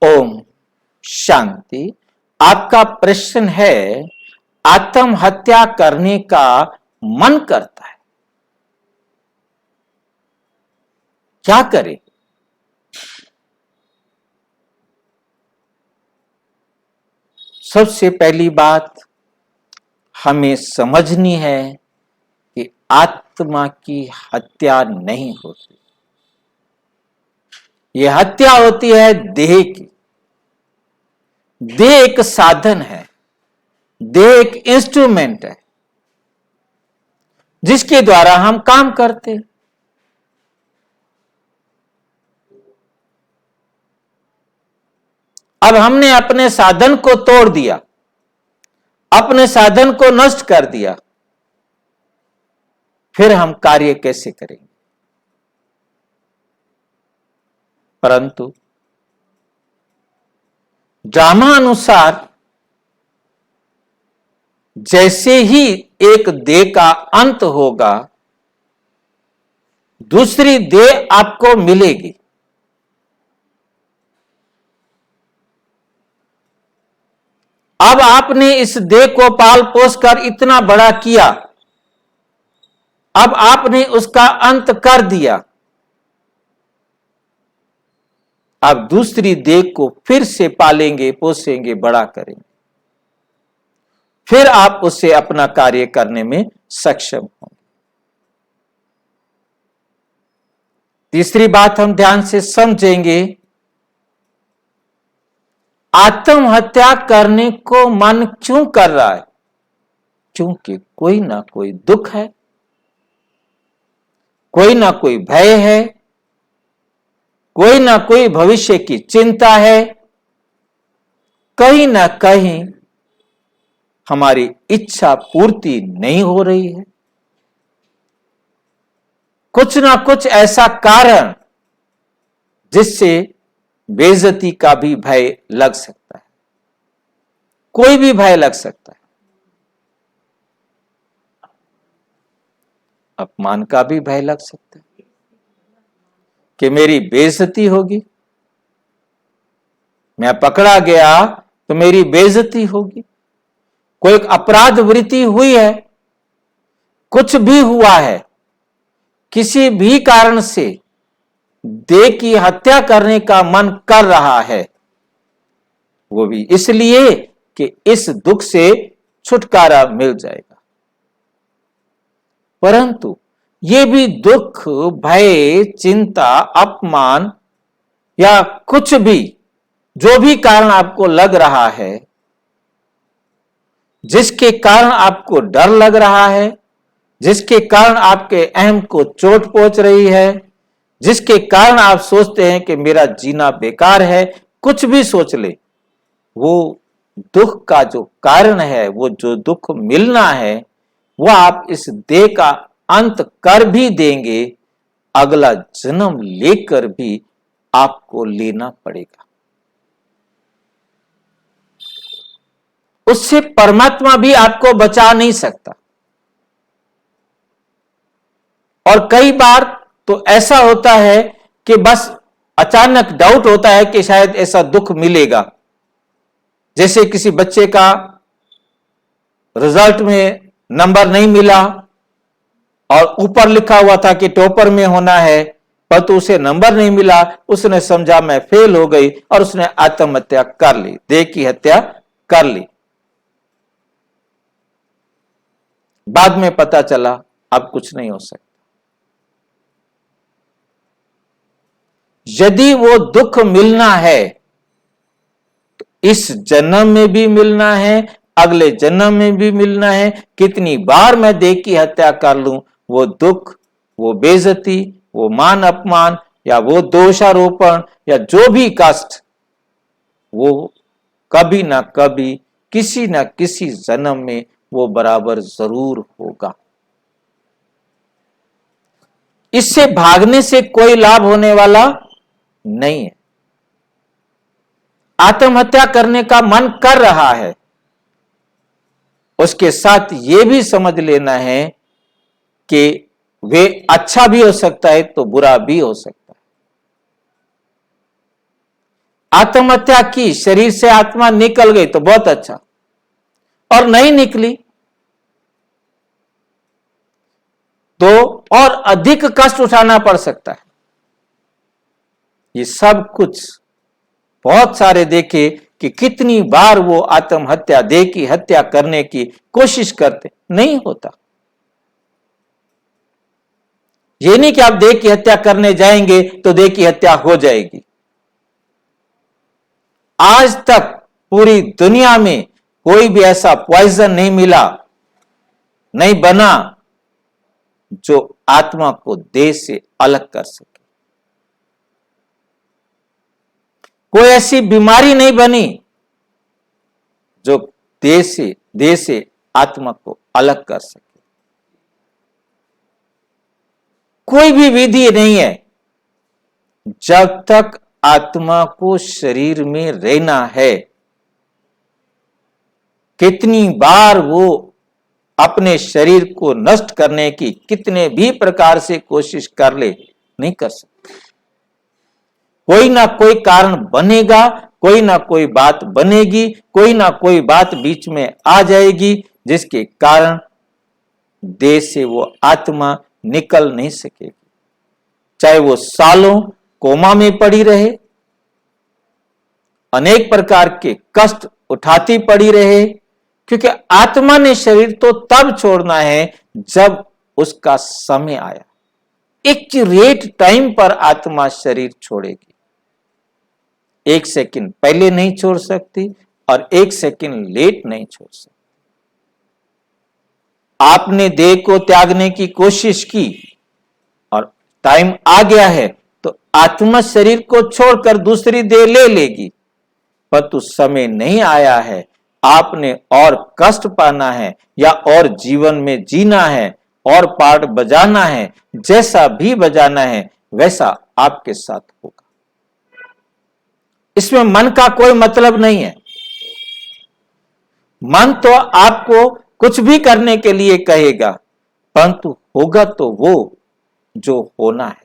ओम शांति। आपका प्रश्न है, आत्महत्या करने का मन करता है, क्या करें? सबसे पहली बात हमें समझनी है कि आत्मा की हत्या नहीं होती, यह हत्या होती है देह की। देह एक साधन है, देह एक इंस्ट्रूमेंट है जिसके द्वारा हम काम करते हैं। अब हमने अपने साधन को तोड़ दिया, अपने साधन को नष्ट कर दिया, फिर हम कार्य कैसे करेंगे? परंतु ड्रामा अनुसार जैसे ही एक देह का अंत होगा, दूसरी देह आपको मिलेगी। अब आपने इस देह को पाल पोस कर इतना बड़ा किया, अब आपने उसका अंत कर दिया। अब दूसरी देह को फिर से पालेंगे, पोसेंगे, बड़ा करेंगे, फिर आप उससे अपना कार्य करने में सक्षम होंगे। तीसरी बात हम ध्यान से समझेंगे, आत्महत्या करने को मन क्यों कर रहा है? क्योंकि कोई ना कोई दुख है, कोई ना कोई भय है, कोई ना कोई भविष्य की चिंता है, कहीं ना कहीं हमारी इच्छा पूर्ति नहीं हो रही है। कुछ ना कुछ ऐसा कारण जिससे बेइज्जती का भी भय लग सकता है, कोई भी भय लग सकता है, अपमान का भी भय लग सकता है कि मेरी बेइज्जती होगी, मैं पकड़ा गया तो मेरी बेइज्जती होगी। कोई अपराध वृत्ति हुई है, कुछ भी हुआ है, किसी भी कारण से देह की हत्या करने का मन कर रहा है, वो भी इसलिए कि इस दुख से छुटकारा मिल जाएगा। परंतु ये भी दुख, भय, चिंता, अपमान या कुछ भी, जो भी कारण आपको लग रहा है, जिसके कारण आपको डर लग रहा है, जिसके कारण आपके अहम को चोट पहुंच रही है, जिसके कारण आप सोचते हैं कि मेरा जीना बेकार है, कुछ भी सोच ले, वो दुख का जो कारण है, वो जो दुख मिलना है, वो आप इस देह का अंत कर भी देंगे, अगला जन्म लेकर भी आपको लेना पड़ेगा। उससे परमात्मा भी आपको बचा नहीं सकता। और कई बार तो ऐसा होता है कि बस अचानक डाउट होता है कि शायद ऐसा दुख मिलेगा। जैसे किसी बच्चे का रिजल्ट में नंबर नहीं मिला और ऊपर लिखा हुआ था कि टॉपर में होना है, पर तो उसे नंबर नहीं मिला, उसने समझा मैं फेल हो गई और उसने आत्महत्या कर ली, देह की हत्या कर ली। बाद में पता चला अब कुछ नहीं हो सकता। यदि वो दुख मिलना है तो इस जन्म में भी मिलना है, अगले जन्म में भी मिलना है। कितनी बार मैं देह की हत्या कर लूं, वो दुख, वो बेइज्जती, वो मान अपमान या वो दोषारोपण या जो भी कष्ट, वो कभी ना कभी, किसी ना किसी जन्म में वो बराबर जरूर होगा। इससे भागने से कोई लाभ होने वाला नहीं है। आत्महत्या करने का मन कर रहा है, उसके साथ यह भी समझ लेना है कि वे अच्छा भी हो सकता है तो बुरा भी हो सकता है। आत्महत्या की, शरीर से आत्मा निकल गई तो बहुत अच्छा, और नहीं निकली तो और अधिक कष्ट उठाना पड़ सकता है। ये सब कुछ बहुत सारे देखे कि कितनी बार वो आत्महत्या, देह की हत्या करने की कोशिश करते, नहीं होता। ये नहीं कि आप देह की हत्या करने जाएंगे तो देह की हत्या हो जाएगी। आज तक पूरी दुनिया में कोई भी ऐसा पॉइजन नहीं मिला, नहीं बना जो आत्मा को देह से अलग कर सके। कोई ऐसी बीमारी नहीं बनी जो देह से आत्मा को अलग कर सके। कोई भी विधि नहीं है। जब तक आत्मा को शरीर में रहना है, कितनी बार वो अपने शरीर को नष्ट करने की कितने भी प्रकार से कोशिश कर ले, नहीं कर सकते। कोई ना कोई कारण बनेगा, कोई ना कोई बात बनेगी, कोई ना कोई बात बीच में आ जाएगी जिसके कारण देह से वो आत्मा निकल नहीं सकेगी। चाहे वो सालों कोमा में पड़ी रहे, अनेक प्रकार के कष्ट उठाती पड़ी रहे, क्योंकि आत्मा ने शरीर तो तब छोड़ना है जब उसका समय आया। एक रेट टाइम पर आत्मा शरीर छोड़ेगी। 1 सेकंड पहले नहीं छोड़ सकती और 1 सेकंड लेट नहीं छोड़ सकती। आपने देह को त्यागने की कोशिश की और टाइम आ गया है तो आत्मा शरीर को छोड़कर दूसरी देह ले लेगी, परंतु समय नहीं आया है। आपने और कष्ट पाना है या और जीवन में जीना है और पार्ट बजाना है, जैसा भी बजाना है वैसा आपके साथ होगा। इसमें मन का कोई मतलब नहीं है। मन तो आपको कुछ भी करने के लिए कहेगा, परंतु होगा तो वो जो होना है।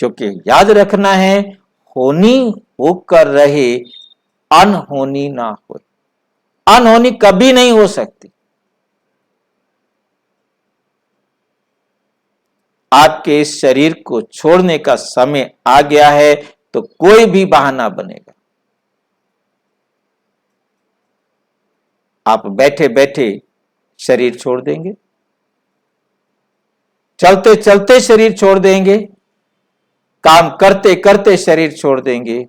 क्योंकि याद रखना है, होनी होकर रहे, अनहोनी ना हो। अनहोनी कभी नहीं हो सकती। आपके इस शरीर को छोड़ने का समय आ गया है तो कोई भी बहाना बनेगा। आप बैठे बैठे शरीर छोड़ देंगे, चलते चलते शरीर छोड़ देंगे, काम करते करते शरीर छोड़ देंगे।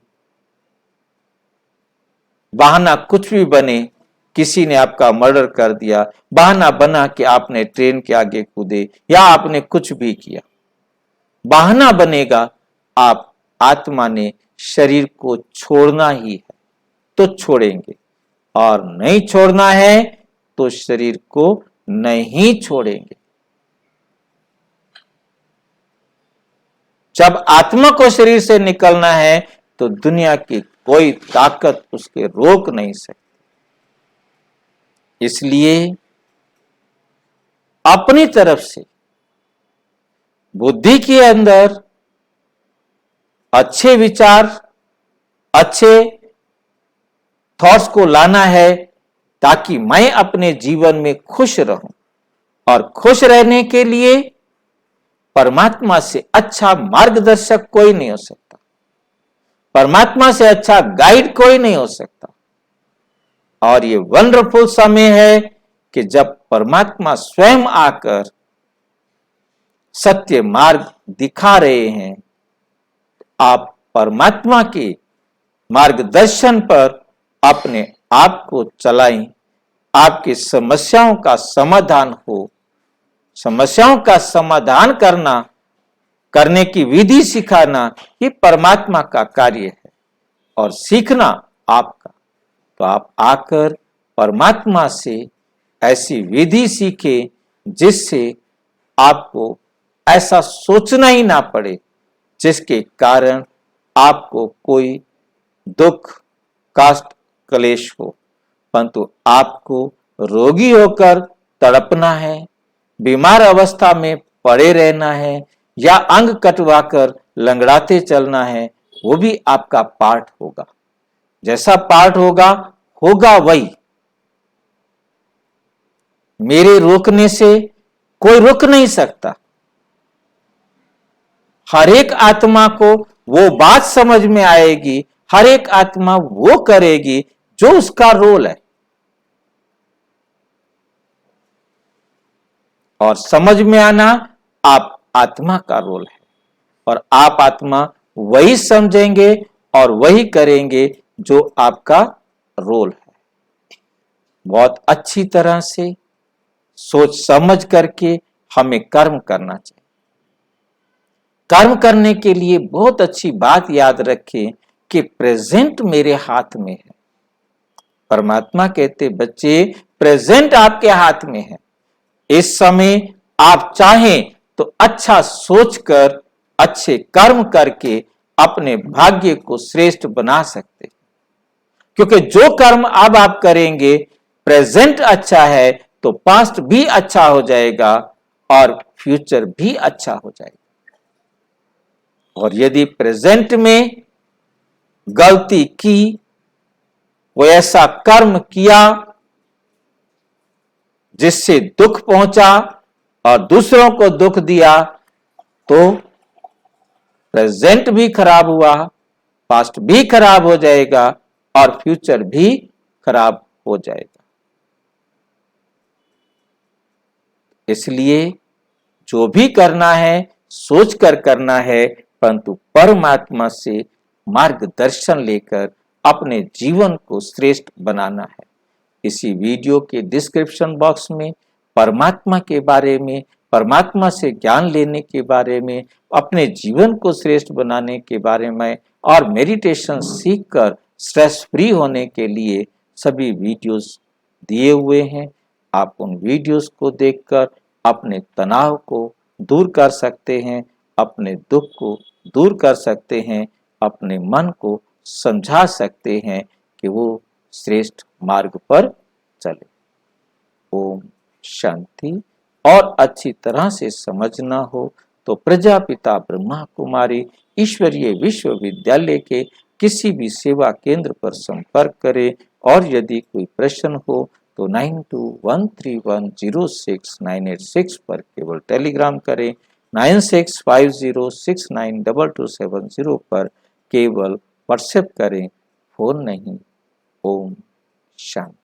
बहाना कुछ भी बने, किसी ने आपका मर्डर कर दिया, बहाना बना कि आपने ट्रेन के आगे कूदे या आपने कुछ भी किया, बहाना बनेगा। आप आत्मा ने शरीर को छोड़ना ही है तो छोड़ेंगे, और नहीं छोड़ना है तो शरीर को नहीं छोड़ेंगे। जब आत्मा को शरीर से निकलना है तो दुनिया की कोई ताकत उसके रोक नहीं सकती। इसलिए अपनी तरफ से बुद्धि के अंदर अच्छे विचार, अच्छे थॉट्स को लाना है ताकि मैं अपने जीवन में खुश रहूं, और खुश रहने के लिए परमात्मा से अच्छा मार्गदर्शक कोई नहीं हो सकता, परमात्मा से अच्छा गाइड कोई नहीं हो सकता। और ये वंडरफुल समय है कि जब परमात्मा स्वयं आकर सत्य मार्ग दिखा रहे हैं। आप परमात्मा के मार्गदर्शन पर अपने आप को चलाएं, आपकी समस्याओं का समाधान हो। समस्याओं का समाधान करने की विधि सिखाना ये परमात्मा का कार्य है और सीखना आपका। तो आप आकर परमात्मा से ऐसी विधि सीखें जिससे आपको ऐसा सोचना ही ना पड़े जिसके कारण आपको कोई दुख, कष्ट, क्लेश हो, परंतु आपको रोगी होकर तड़पना है, बीमार अवस्था में पड़े रहना है या अंग कटवाकर लंगड़ाते चलना है, वो भी आपका पार्ट होगा। जैसा पार्ट होगा वही। मेरे रोकने से कोई रुक नहीं सकता। हर एक आत्मा को वो बात समझ में आएगी, हर एक आत्मा वो करेगी जो उसका रोल है। और समझ में आना आप आत्मा का रोल है, और आप आत्मा वही समझेंगे और वही करेंगे जो आपका रोल है। बहुत अच्छी तरह से सोच समझ करके हमें कर्म करना चाहिए। कर्म करने के लिए बहुत अच्छी बात याद रखें कि प्रेजेंट मेरे हाथ में है। परमात्मा कहते बच्चे प्रेजेंट आपके हाथ में है। इस समय आप चाहें तो अच्छा सोचकर अच्छे कर्म करके अपने भाग्य को श्रेष्ठ बना सकते, क्योंकि जो कर्म अब आप करेंगे, प्रेजेंट अच्छा है तो पास्ट भी अच्छा हो जाएगा और फ्यूचर भी अच्छा हो जाएगा। और यदि प्रेजेंट में गलती की, वो ऐसा कर्म किया जिससे दुख पहुंचा और दूसरों को दुख दिया, तो प्रेजेंट भी खराब हुआ, पास्ट भी खराब हो जाएगा और फ्यूचर भी खराब हो जाएगा। इसलिए जो भी करना है सोचकर करना है, परंतु परमात्मा से मार्गदर्शन लेकर अपने जीवन को श्रेष्ठ बनाना है। इसी वीडियो के डिस्क्रिप्शन बॉक्स में परमात्मा के बारे में, परमात्मा से ज्ञान लेने के बारे में, अपने जीवन को श्रेष्ठ बनाने के बारे में और मेडिटेशन सीखकर स्ट्रेस फ्री होने के लिए सभी वीडियोस दिए हुए हैं। आप उन वीडियोस को देखकर अपने तनाव को दूर कर सकते हैं, अपने दुख को दूर कर सकते हैं, अपने मन को समझा सकते हैं कि वो श्रेष्ठ मार्ग पर चले। ओम शांति। और अच्छी तरह से समझना हो तो प्रजापिता ब्रह्मा कुमारी ईश्वरीय विश्वविद्यालय के किसी भी सेवा केंद्र पर संपर्क करें। और यदि कोई प्रश्न हो तो 9213106986 पर केवल टेलीग्राम करें, 9650692270 पर केवल व्हाट्सएप करें, फोन नहीं। ओम शांति।